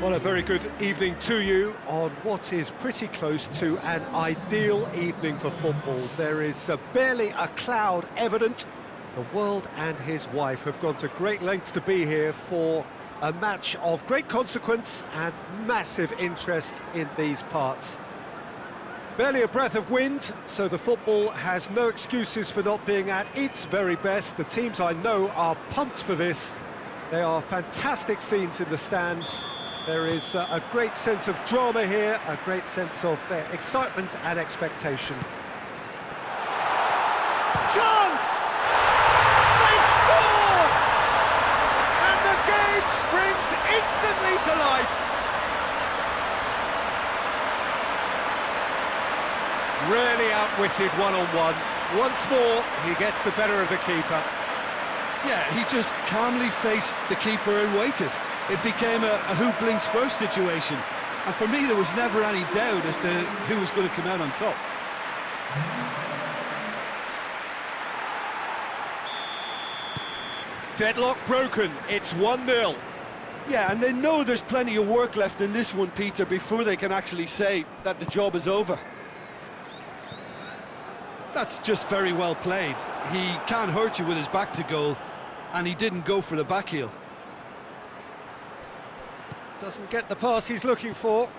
Well, a very good evening to you on what is pretty close to an ideal evening for football. There is barely a cloud evident. The world and his wife have gone to great lengths to be here for a match of great consequence and massive interest in these parts. Barely a breath of wind, so the football has no excuses for not being at its very best. The teams I know are pumped for this. They are fantastic scenes in the stands. There is a great sense of drama here, a great sense of excitement and expectation. Chance! They've scored! And the game springs instantly to life. Really outwitted one-on-one. Once more, he gets the better of the keeper. Yeah, he just calmly faced the keeper and waited. It became a who blinks first situation. And for me, there was never any doubt as to who was going to come out on top. Deadlock broken, it's 1-0. Yeah, and they know there's plenty of work left in this one, Peter, before they can actually say that the job is over. That's just very well played. He can't hurt you with his back to goal, and he didn't go for the back heel. Doesn't get the pass he's looking for.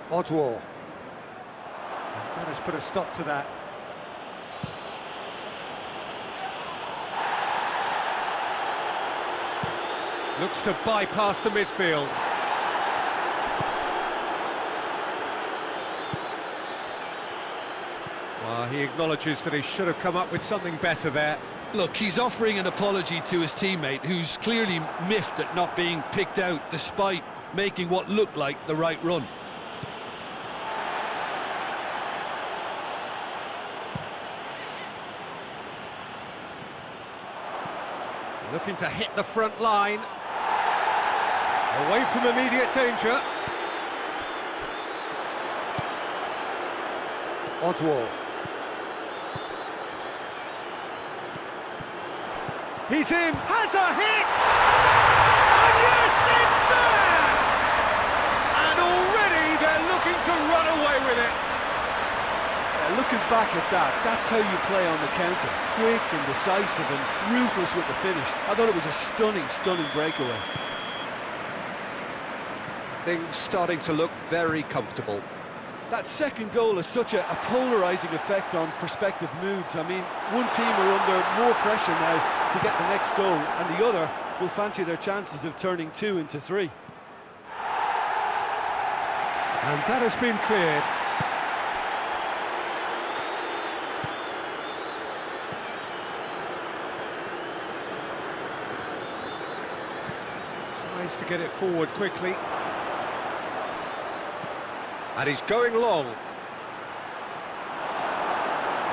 Odwar. That has put a stop to that. Looks to bypass the midfield. Well, he acknowledges that he should have come up with something better there. Look, he's offering an apology to his teammate, who's clearly miffed at not being picked out despite making what looked like the right run. Looking to hit the front line. Away from immediate danger. Odwar. He's in, has a hit! And yes, it's there! And already they're looking to run away with it. Looking back at that, that's how you play on the counter. Quick and decisive and ruthless with the finish. I thought it was a stunning, stunning breakaway. Things starting to look very comfortable. That second goal has such a polarising effect on prospective moods. I mean, one team are under more pressure now to get the next goal, and the other will fancy their chances of turning 2 into 3. And that has been cleared. Tries to get it forward quickly. And he's going long. We've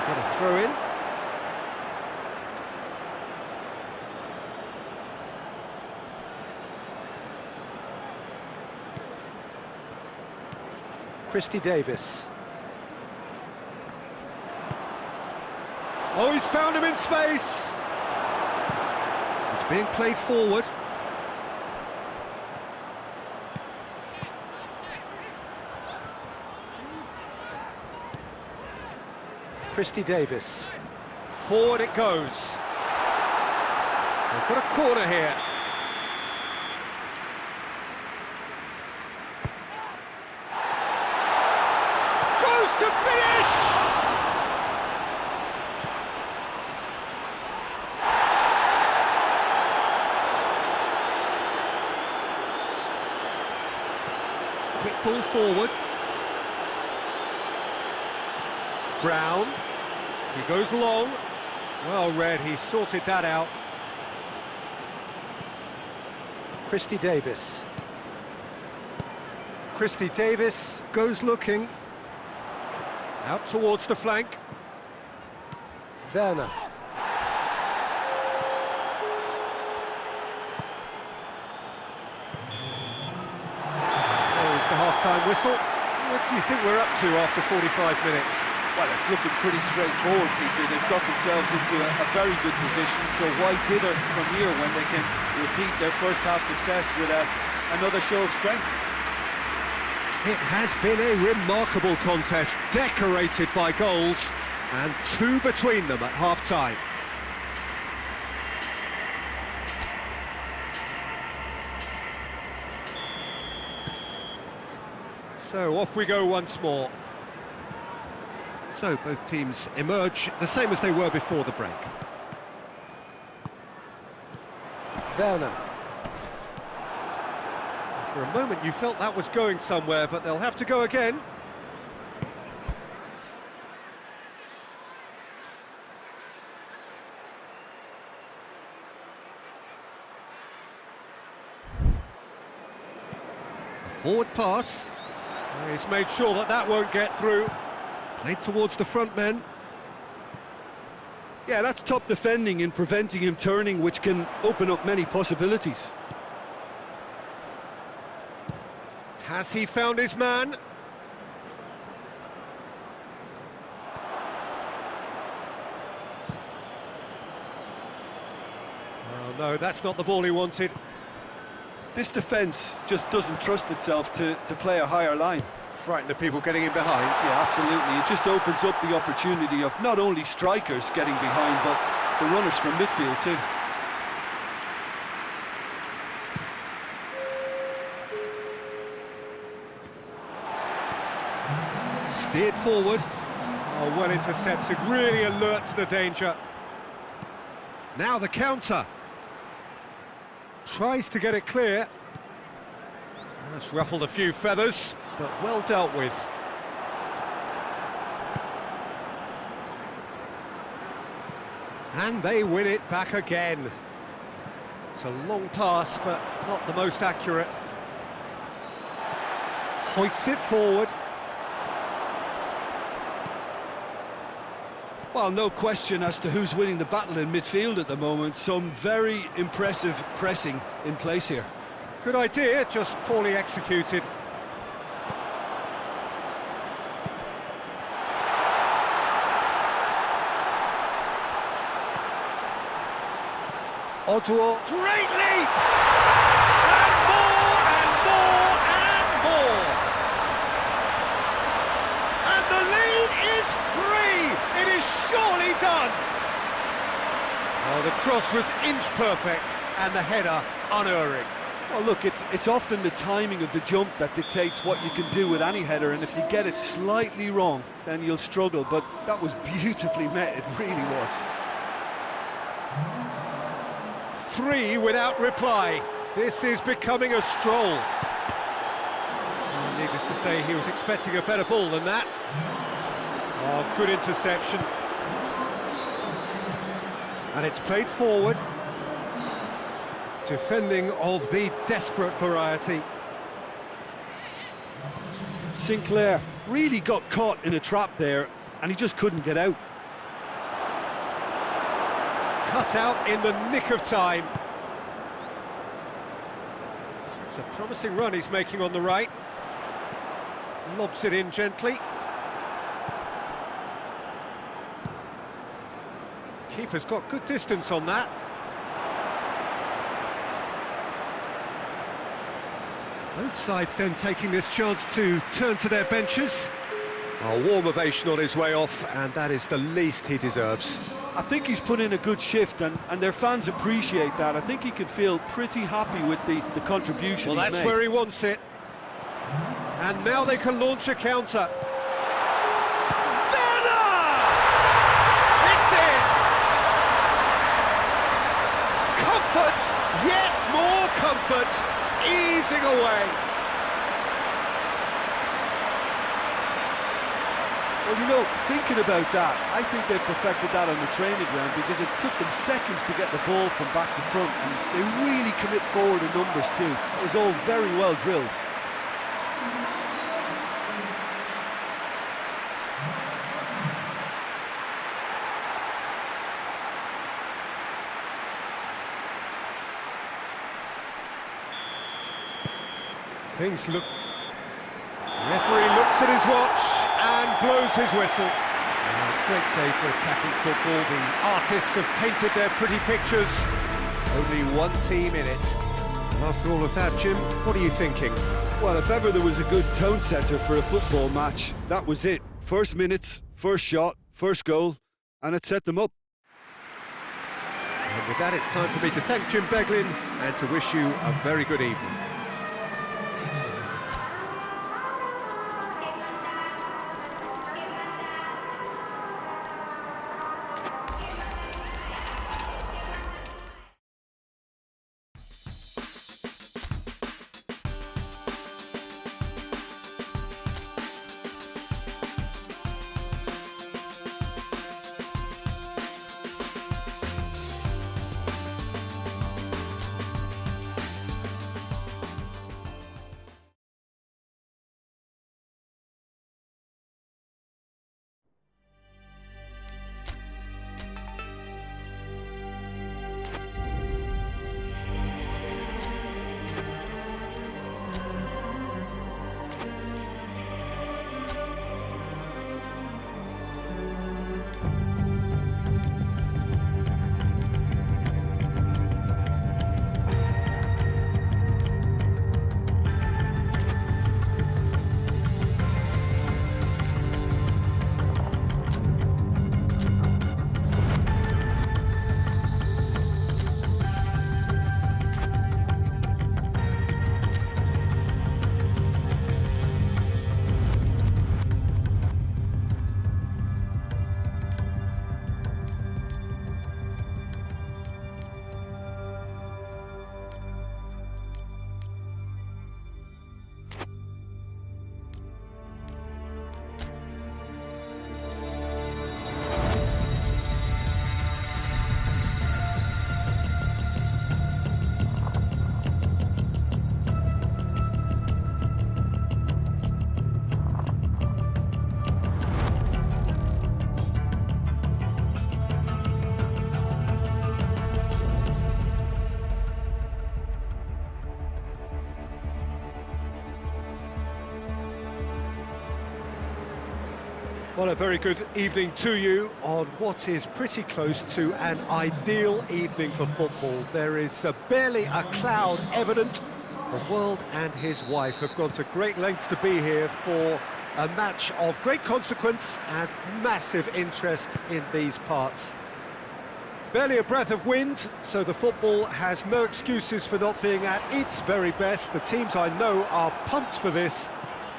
got a throw in. Christy Davis. Oh, he's found him in space. It's being played forward. Christy Davis. Forward it goes. They've got a corner here. Goes to finish! Quick ball forward. Brown. He goes long. Well read, he sorted that out. Christy Davis. Christy Davis goes looking. Out towards the flank. Werner. There's the half-time whistle. What do you think we're up to after 45 minutes? Well, it's looking pretty straightforward, Peter. They've got themselves into a very good position, so why dither from here when they can repeat their first half success with a another show of strength. It has been a remarkable contest, decorated by goals, and 2 between them at half-time. So off we go once more. So both teams emerge the same as they were before the break. Werner. For a moment you felt that was going somewhere, but they'll have to go again. A forward pass. He's made sure that that won't get through. Played towards the front men. Yeah, that's top defending and preventing him turning, which can open up many possibilities. Has he found his man? Oh no, that's not the ball he wanted. This defence just doesn't trust itself to play a higher line. Frightened of people getting in behind. Yeah, absolutely. It just opens up the opportunity of not only strikers getting behind, but the runners from midfield too. Steered forward. Oh, well intercepted, really alert to the danger. Now the counter. Tries to get it clear. That's ruffled a few feathers, but well dealt with. And they win it back again. It's a long pass, but not the most accurate. Hoists it forward. Well, no question as to who's winning the battle in midfield at the moment. Some very impressive pressing in place here. Good idea, just poorly executed. Odwar, great leap! And more, and more, and more! And the lead is 3! It is surely done! Oh, the cross was inch perfect, and the header unerring. Well, look, it's often the timing of the jump that dictates what you can do with any header, and if you get it slightly wrong, then you'll struggle, but that was beautifully met, it really was. 3 without reply. This is becoming a stroll. Needless to say, he was expecting a better ball than that. Oh, good interception. And it's played forward. Defending of the desperate variety. Sinclair really got caught in a trap there, and he just couldn't get out. Cut out in the nick of time. It's a promising run he's making on the right. Lobs it in gently. Keeper's got good distance on that. Both sides then taking this chance to turn to their benches. A warm ovation on his way off, and that is the least he deserves. I think he's put in a good shift, and their fans appreciate that. I think he can feel pretty happy with the contribution Well, he's that's made. where he wants it. And now they can launch a counter. Werner! It's in! Comfort, yet more comfort, easing away. Well, you know, thinking about that, I think they perfected that on the training ground because it took them seconds to get the ball from back to front, and they really commit forward in numbers too. It was all very well drilled. Things look... Referee looks at his watch and blows his whistle. Great day for attacking football. The artists have painted their pretty pictures. Only one team in it. After all of that, Jim, what are you thinking? Well, if ever there was a good tone setter for a football match, that was it. First minutes, first shot, first goal, and it set them up. And with that, it's time for me to thank Jim Beglin and to wish you a very good evening. Well, a very good evening to you on what is pretty close to an ideal evening for football. There is barely a cloud evident. The world and his wife have gone to great lengths to be here for a match of great consequence and massive interest in these parts. Barely a breath of wind, so the football has no excuses for not being at its very best. The teams I know are pumped for this.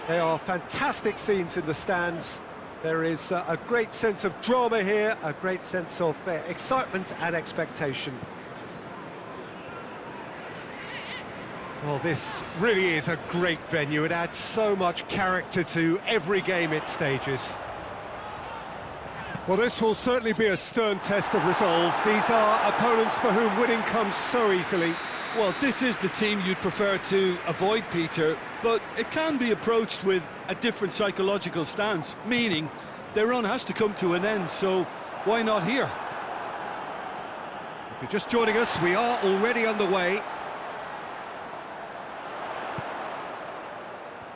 They are fantastic scenes in the stands. There is a great sense of drama here, a great sense of excitement and expectation. Well, this really is a great venue. It adds so much character to every game it stages. Well, this will certainly be a stern test of resolve. These are opponents for whom winning comes so easily. Well, this is the team you'd prefer to avoid, Peter, but it can be approached with a different psychological stance, meaning their run has to come to an end, so why not here? If you're just joining us, we are already underway.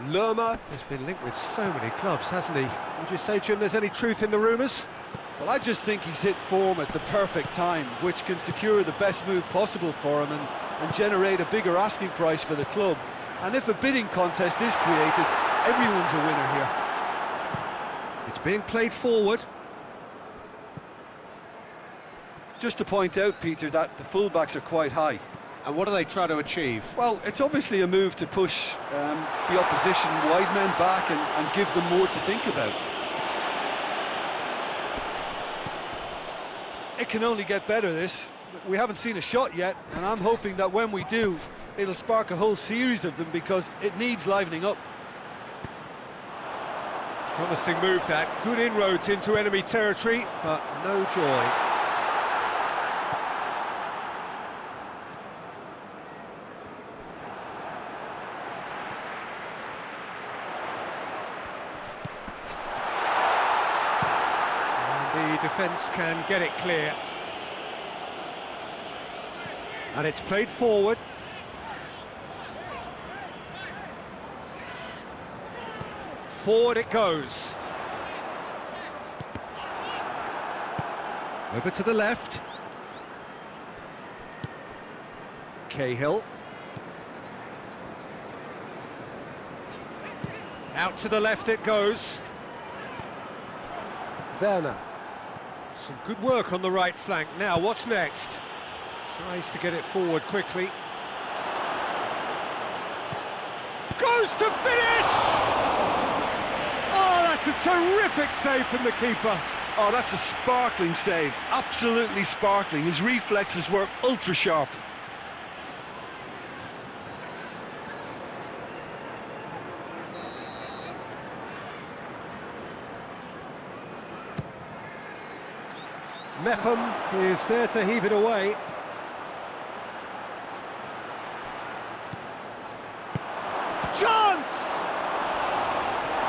Lerma has been linked with so many clubs, hasn't he? Would you say, Jim, there's any truth in the rumours? Well, I just think he's hit form at the perfect time, which can secure the best move possible for him and generate a bigger asking price for the club. And if a bidding contest is created, everyone's a winner here. It's being played forward. Just to point out, Peter, that the fullbacks are quite high. And what do they try to achieve? Well, it's obviously a move to push the opposition wide men back and give them more to think about. It can only get better, this. We haven't seen a shot yet, and I'm hoping that when we do, it'll spark a whole series of them because it needs livening up. Promising move that. Good inroads into enemy territory, but no joy. And the defence can get it clear. And it's played forward. Forward it goes. Over to the left. Cahill. Out to the left it goes. Werner. Some good work on the right flank. Now, what's next? Tries to get it forward quickly. Goes to finish! Oh, that's a terrific save from the keeper. Oh, that's a sparkling save. Absolutely sparkling. His reflexes were ultra sharp. Mepham is there to heave it away. Chance!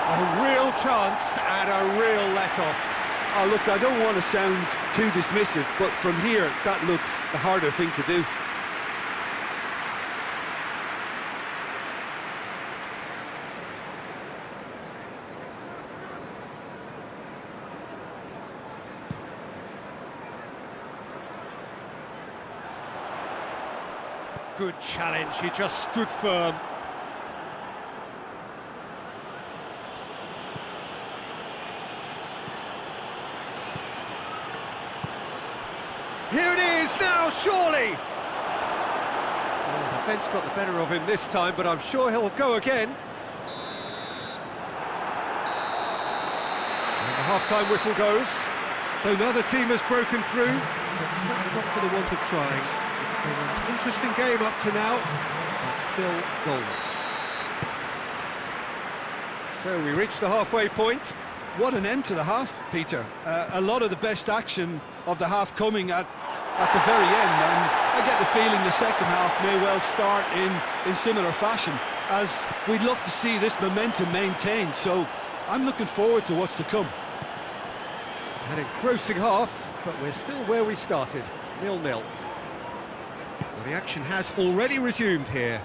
A real chance and a real let-off. Oh, look, I don't want to sound too dismissive, but from here, that looked the harder thing to do. Good challenge, he just stood firm. Here it is now, surely! Well, the defence got the better of him this time, but I'm sure he'll go again. And the half-time whistle goes. So now the team has broken through, but certainly not for the want of trying. It's been an interesting game up to now, but still goals. So we reach the halfway point. What an end to the half, Peter. A lot of the best action of the half coming at the very end, and I get the feeling the second half may well start in similar fashion, as we'd love to see this momentum maintained, so I'm looking forward to what's to come. An engrossing half, but we're still where we started, 0-0. Well, the action has already resumed here.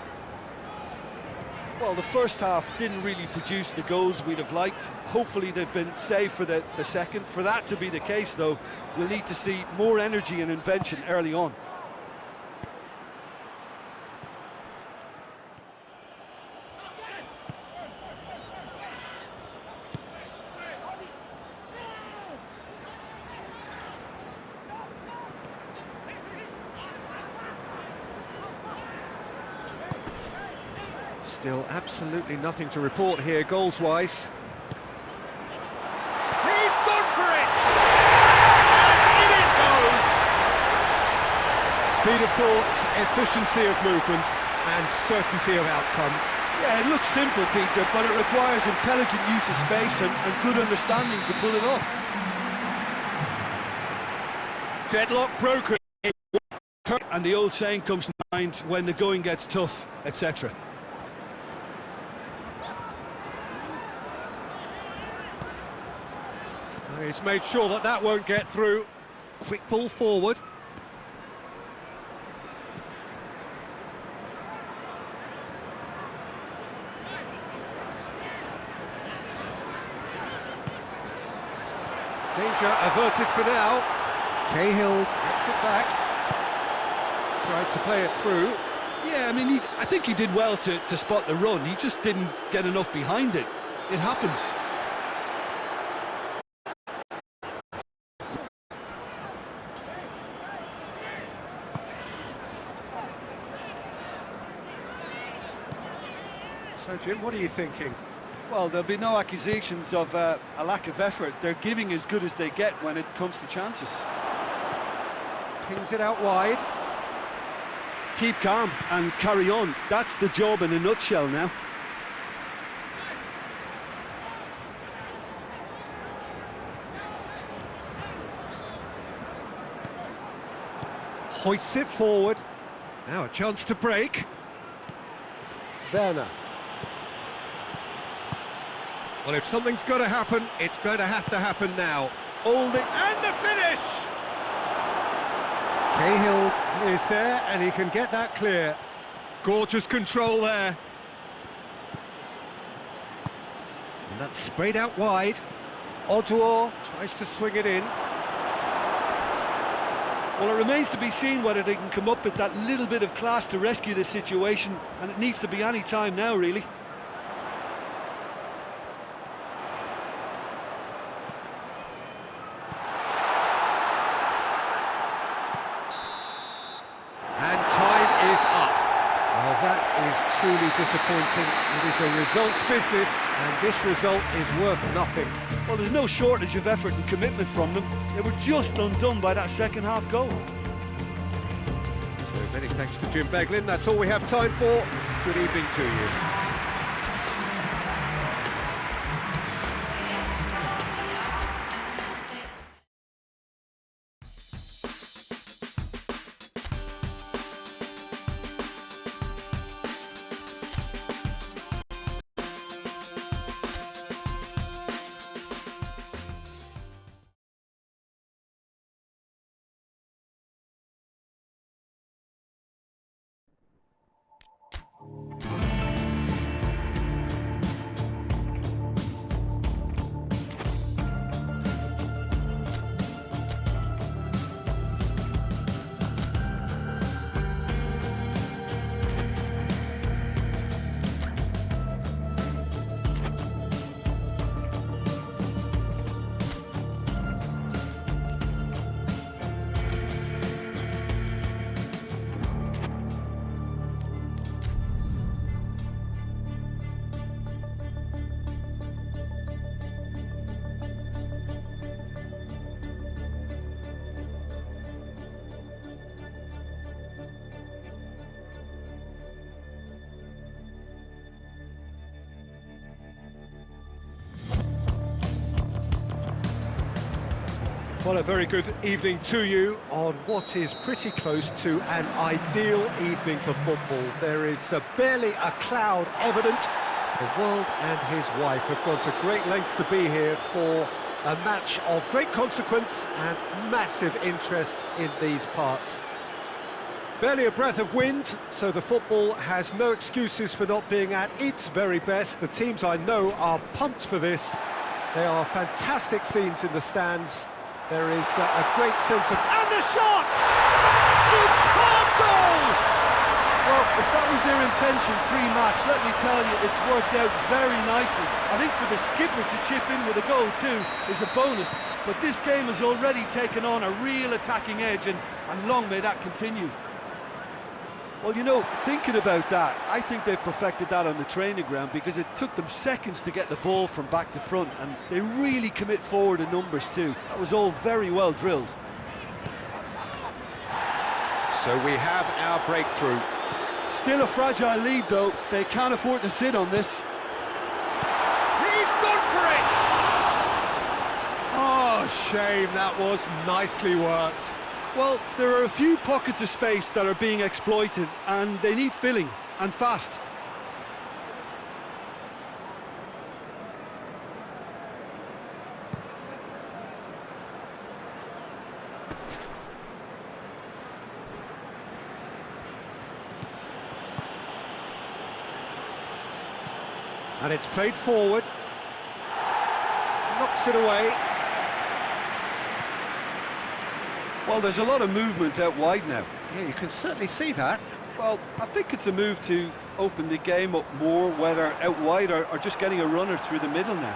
Well, the first half didn't really produce the goals we'd have liked. Hopefully they've been saved for the second. For that to be the case, though, we'll need to see more energy and invention early on. Still absolutely nothing to report here, goals-wise. He's gone for it! And in it goes! Speed of thought, efficiency of movement, and certainty of outcome. Yeah, it looks simple, Peter, but it requires intelligent use of space and good understanding to pull it off. Deadlock broken. And the old saying comes to mind, when the going gets tough, etc. He's made sure that that won't get through. Quick ball forward. Danger averted for now. Cahill gets it back. Tried to play it through. Yeah, I mean, I think he did well to spot the run. He just didn't get enough behind it. It happens. So, Jim, what are you thinking? Well, there'll be no accusations of a lack of effort. They're giving as good as they get when it comes to chances. Pings it out wide. Keep calm and carry on. That's the job in a nutshell now. Hoists it forward. Now a chance to break. Werner. Well, if something's got to happen, it's going to have to happen now. And the finish! Cahill is there, and he can get that clear. Gorgeous control there. And that's sprayed out wide. Odwar tries to swing it in. Well, it remains to be seen whether they can come up with that little bit of class to rescue this situation, and it needs to be any time now, really. really disappointing. It is a results business, and this result is worth nothing. Well, there's no shortage of effort and commitment from them. They were just undone by that second-half goal. So many thanks to Jim Beglin. That's all we have time for. Good evening to you. Well, a very good evening to you on what is pretty close to an ideal evening for football. There is barely a cloud evident. The world and his wife have gone to great lengths to be here for a match of great consequence and massive interest in these parts. Barely a breath of wind, so the football has no excuses for not being at its very best. The teams I know are pumped for this. There are fantastic scenes in the stands. There is a great sense of... And the shot! Superb goal! Well, if that was their intention pre-match, let me tell you, it's worked out very nicely. I think for the skipper to chip in with a goal too is a bonus, but this game has already taken on a real attacking edge, and long may that continue. Well, you know, thinking about that, I think they've perfected that on the training ground, because it took them seconds to get the ball from back to front, and they really commit forward in numbers too. That was all very well drilled. So we have our breakthrough. Still a fragile lead though, they can't afford to sit on this. He's gone for it! Oh, shame, that was nicely worked. Well, there are a few pockets of space that are being exploited, and they need filling, and fast. And it's played forward. Knocks it away. Well, there's a lot of movement out wide now. Yeah, you can certainly see that. Well, I think it's a move to open the game up more, whether out wide or just getting a runner through the middle now.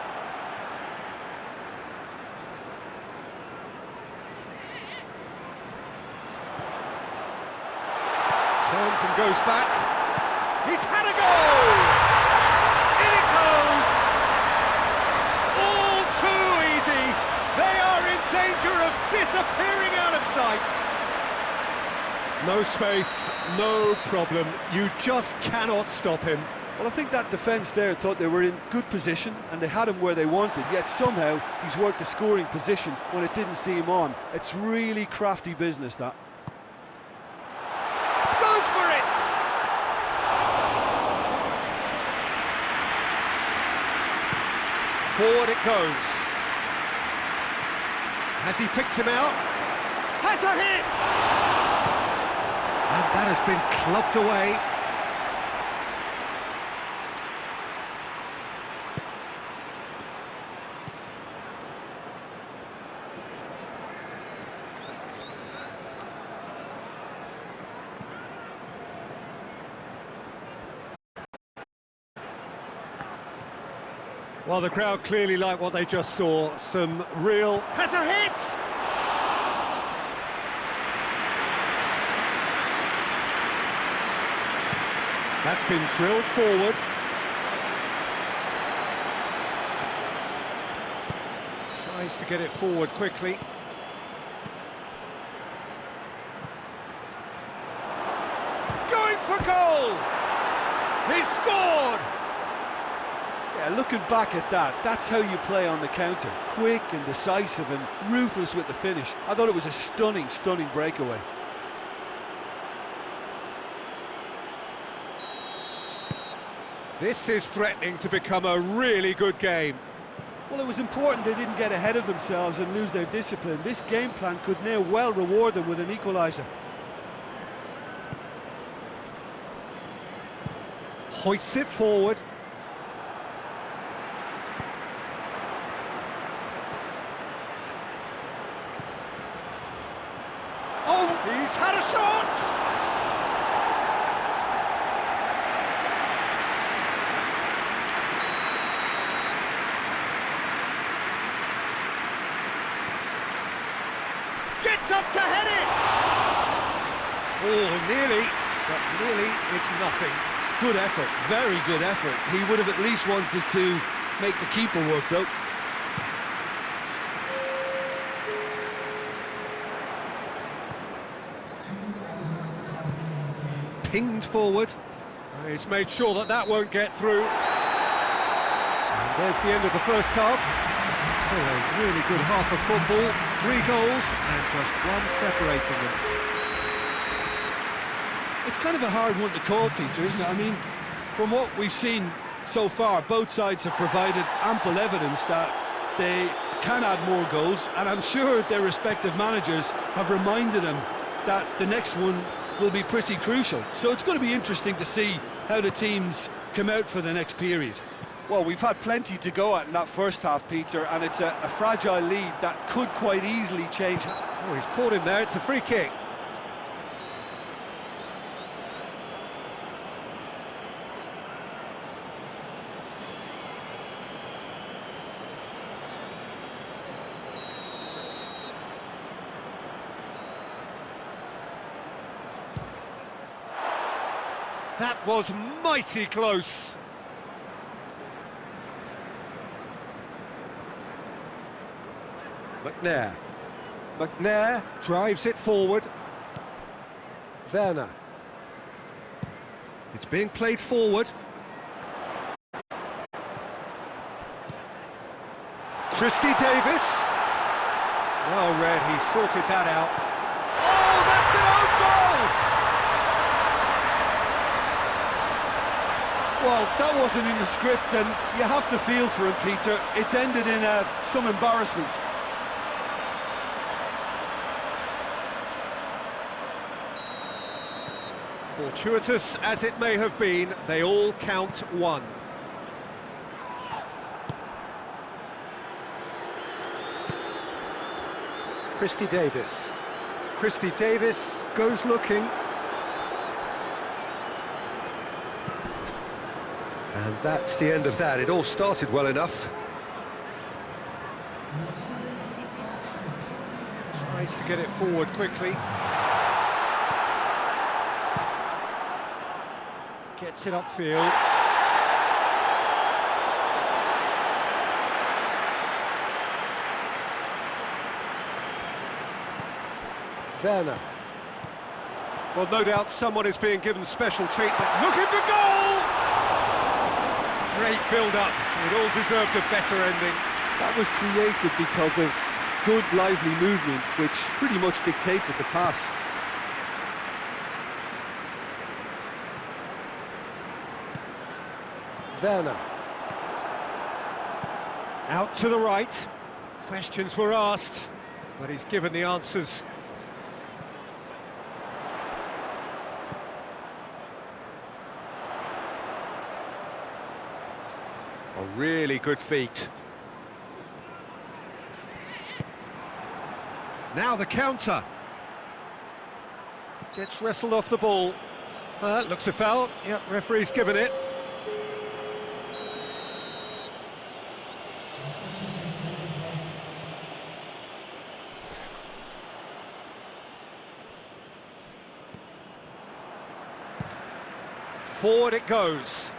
Turns and goes back. He's had a goal! In it goes! All too easy! They are in danger of disappearing out of sight! No space, no problem. You just cannot stop him. Well, I think that defence there thought they were in good position and they had him where they wanted, yet somehow he's worked the scoring position when it didn't see him on. It's really crafty business, that. Goes for it! Forward it goes. Has he picked him out? Has a hit! And that has been clubbed away. Well, the crowd clearly like what they just saw. Some real... Has a hit! That's been drilled forward. Tries to get it forward quickly. Going for goal! He's scored! Yeah, looking back at that, that's how you play on the counter. Quick and decisive and ruthless with the finish. I thought it was a stunning, stunning breakaway. This is threatening to become a really good game. Well, it was important they didn't get ahead of themselves and lose their discipline. This game plan could now well reward them with an equaliser. Hoists it forward. Oh, he's had a shot! Gets up to head it! Oh, nearly, but nearly is nothing. Good effort, very good effort. He would have at least wanted to make the keeper work, though. Pinged forward. He's made sure that that won't get through. And there's the end of the first half. Oh, a really good half of football. 3 goals and just one separating them. It's kind of a hard one to call, Peter, isn't it? I mean, from what we've seen so far, both sides have provided ample evidence that they can add more goals, and I'm sure their respective managers have reminded them that the next one will be pretty crucial. So it's going to be interesting to see how the teams come out for the next period. Well, we've had plenty to go at in that first half, Peter, and it's a fragile lead that could quite easily change. Oh, he's caught him there. It's a free kick. That was mighty close. McNair drives it forward. Werner. It's being played forward. Christy Davis. Well read, he sorted that out. Oh, that's an own goal! Well, that wasn't in the script, and you have to feel for him, Peter. It's ended in some embarrassment. Fortuitous as it may have been, they all count one. Christy Davis. Christy Davis goes looking. And that's the end of that. It all started well enough. Tries to get it forward quickly. Gets it upfield. Werner. Well, no doubt someone is being given special treatment. Look at the goal! Great build-up. It all deserved a better ending. That was created because of good, lively movement, which pretty much dictated the pass. Werner. Out to the right. Questions were asked, but he's given the answers. A really good feat. Now the counter. Gets wrestled off the ball. Looks a foul. Yep, referee's given it. Forward it goes.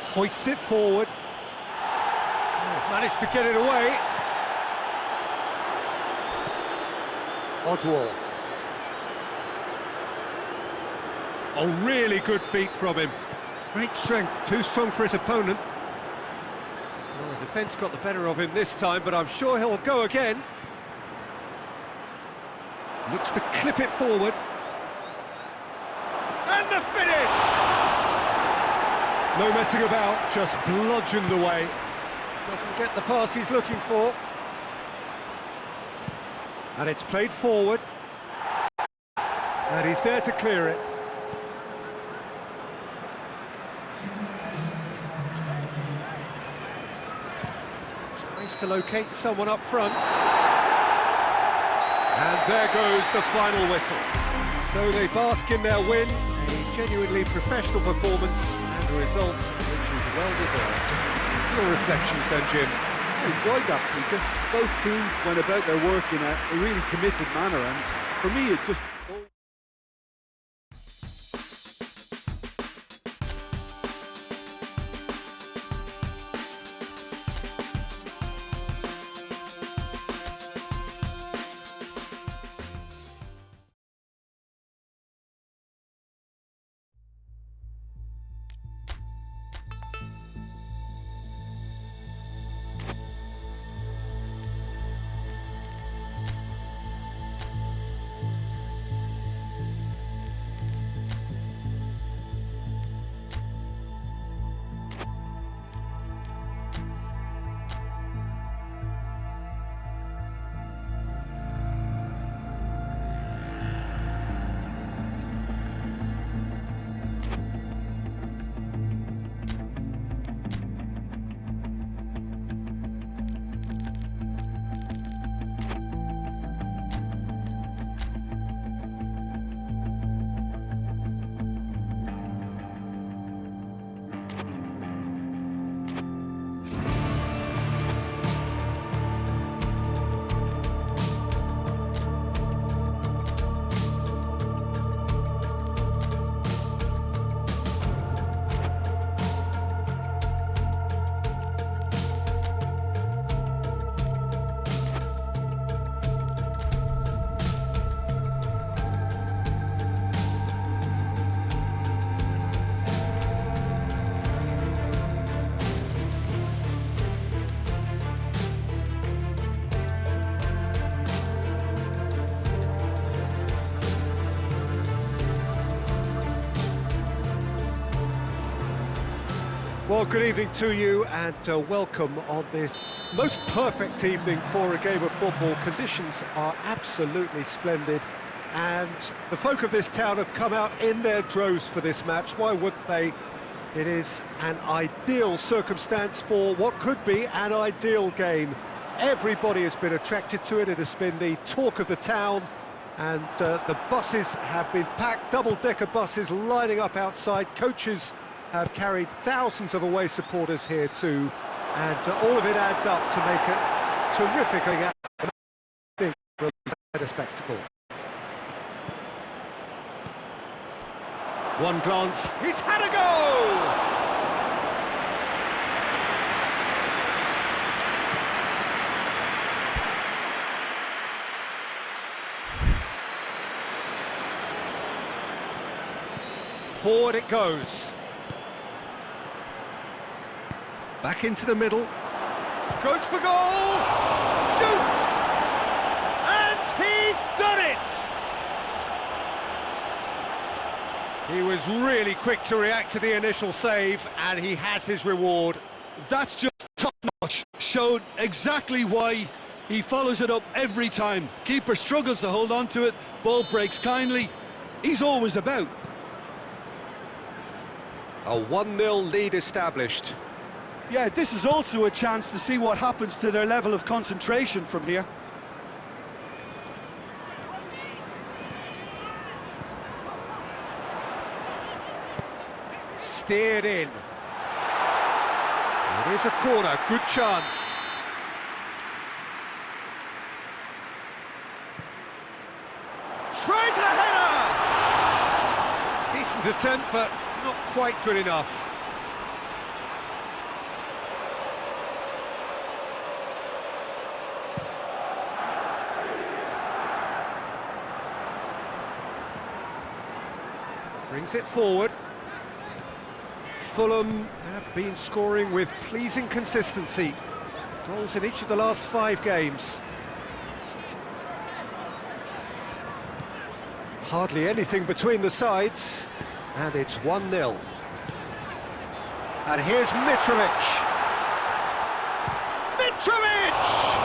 Hoists it forward. Oh, managed to get it away. Oswald. Oh, really good feet from him. Great strength, too strong for his opponent. Well, the defence got the better of him this time, but I'm sure he'll go again. Looks to clip it forward. And the finish! No messing about, just bludgeoned away. Doesn't get the pass he's looking for. And it's played forward. And he's there to clear it. Tries to locate someone up front. And there goes the final whistle. So they bask in their win, a genuinely professional performance, and a result which is well-deserved. Your reflections then, Jim? I enjoyed that, Peter. Both teams went about their work in a really committed manner, and for me it just... Well, good evening to you, and welcome on this most perfect evening for a game of football. Conditions are absolutely splendid, and the folk of this town have come out in their droves for this match. Why wouldn't they? It is an ideal circumstance for what could be an ideal game. Everybody has been attracted to it. It has been the talk of the town, and the buses have been packed, double-decker buses lining up outside. Coaches have carried thousands of away supporters here too, and all of it adds up to make a terrific a spectacle. One glance, he's had a go! Forward it goes. Back into the middle, goes for goal, shoots, and he's done it! He was really quick to react to the initial save, and he has his reward. That's just top-notch. Showed exactly why he follows it up every time. Keeper struggles to hold on to it, ball breaks kindly. He's always about. A 1-0 lead established. Yeah, this is also a chance to see what happens to their level of concentration from here. Steered in. It is a corner, good chance. tries a header! Decent attempt, but not quite good enough. Brings it forward. Fulham have been scoring with pleasing consistency. Goals in each of the last 5 games. Hardly anything between the sides, and it's 1-0. And here's Mitrovic. Mitrovic!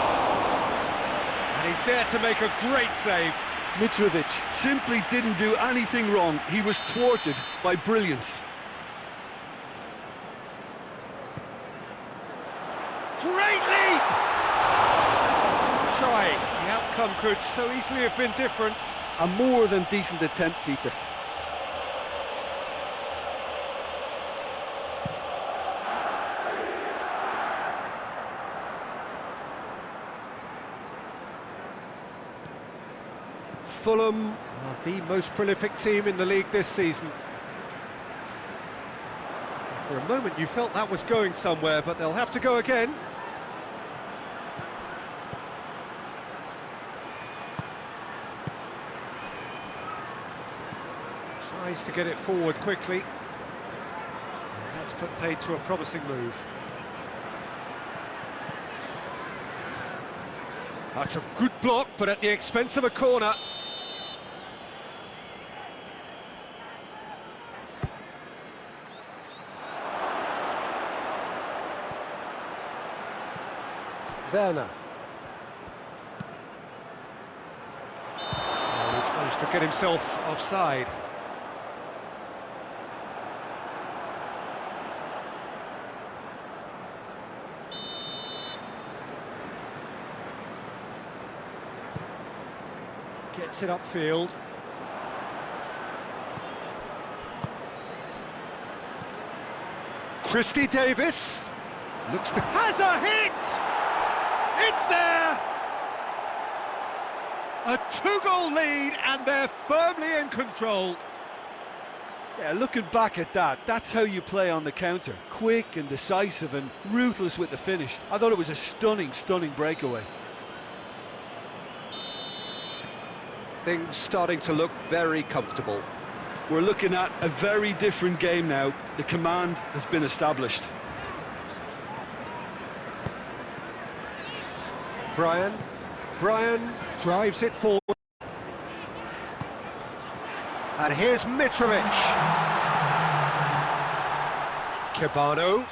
And he's there to make a great save. Mitrovic simply didn't do anything wrong. He was thwarted by brilliance. Great leap! Try. The outcome could so easily have been different. A more than decent attempt, Peter. Fulham are the most prolific team in the league this season. For a moment you felt that was going somewhere, but they'll have to go again. Tries to get it forward quickly. And that's put paid to a promising move. That's a good block, but at the expense of a corner. Werner. Oh, he's managed to get himself offside. Gets it upfield. Christie Davis looks to... has a hit! It's there! A 2-goal lead, and they're firmly in control. Yeah, looking back at that, that's how you play on the counter. Quick and decisive and ruthless with the finish. I thought it was a stunning, stunning breakaway. Things starting to look very comfortable. We're looking at a very different game now. The command has been established. Brian drives it forward. And here's Mitrovic. Cabano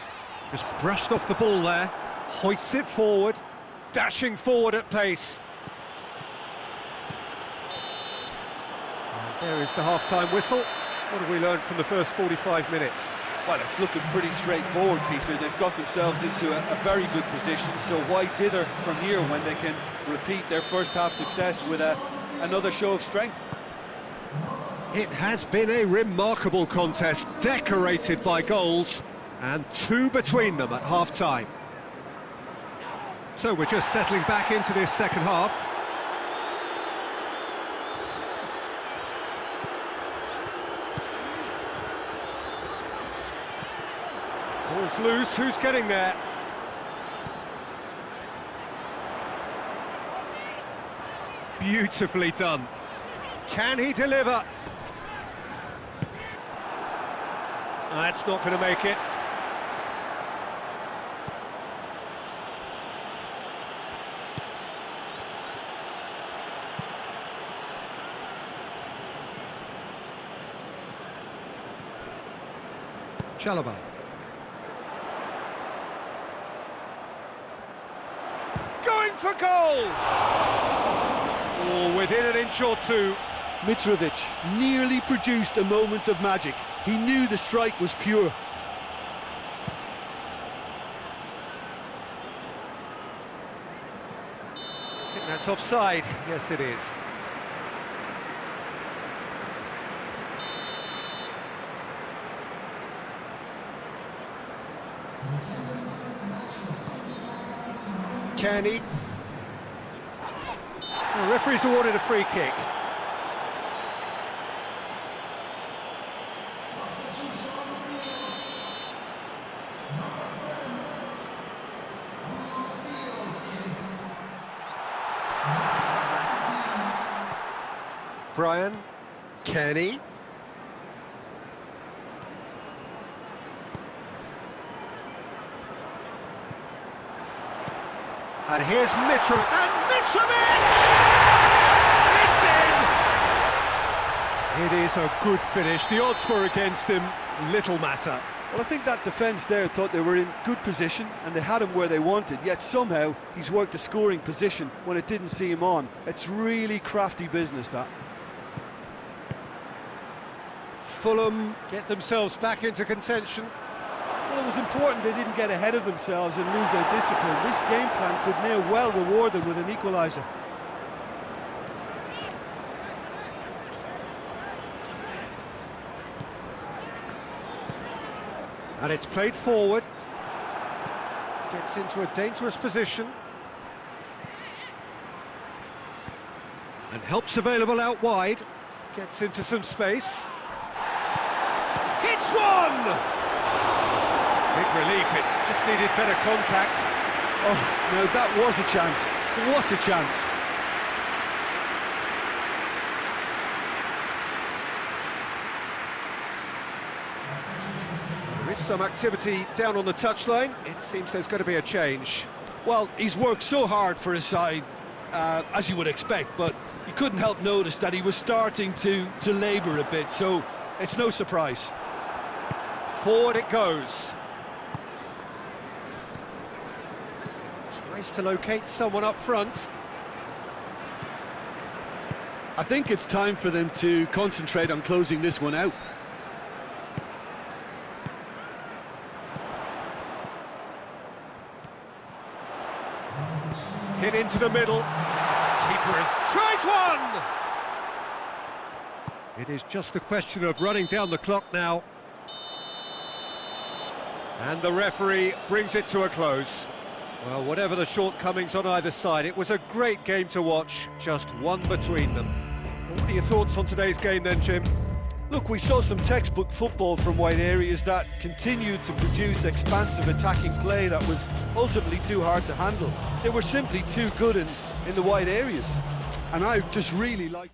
just brushed off the ball there, hoists it forward, dashing forward at pace. And there is the half-time whistle. What have we learned from the first 45 minutes? Well, it's looking pretty straightforward, Peter. They've got themselves into a very good position, so why dither from here when they can repeat their first half success with another show of strength? It has been a remarkable contest, decorated by goals, and 2 between them at half-time. So we're just settling back into this second half. Ball's loose, who's getting there? Beautifully done. Can he deliver? That's not going to make it. Chalobah. Going for goal! Oh, within an inch or two. Mitrovic nearly produced a moment of magic. He knew the strike was pure. I think that's offside. Yes, it is. Kenny. The referee's awarded a free kick. Brian, Kenny. And here's Mitchell, and Mitrovic! It's in! It is a good finish. The odds were against him, little matter. Well, I think that defence there thought they were in good position and they had him where they wanted, yet somehow he's worked a scoring position when it didn't see him on. It's really crafty business, that. Fulham get themselves back into contention. Well, it was important they didn't get ahead of themselves and lose their discipline. This game plan could now well reward them with an equaliser. And it's played forward. Gets into a dangerous position. And help's available out wide. Gets into some space. Hits one! Big relief, it just needed better contact. Oh, no, that was a chance. What a chance. There is some activity down on the touchline. It seems there's going to be a change. Well, he's worked so hard for his side, as you would expect, but you couldn't help notice that he was starting to labour a bit, so it's no surprise. Forward it goes. Tries to locate someone up front. I think it's time for them to concentrate on closing this one out. Hit into the middle. Keeper tries one! It is just a question of running down the clock now. And the referee brings it to a close. Well, whatever the shortcomings on either side, it was a great game to watch, just one between them. What are your thoughts on today's game then, Jim? Look, we saw some textbook football from wide areas that continued to produce expansive attacking play that was ultimately too hard to handle. They were simply too good in the wide areas. And I just really like...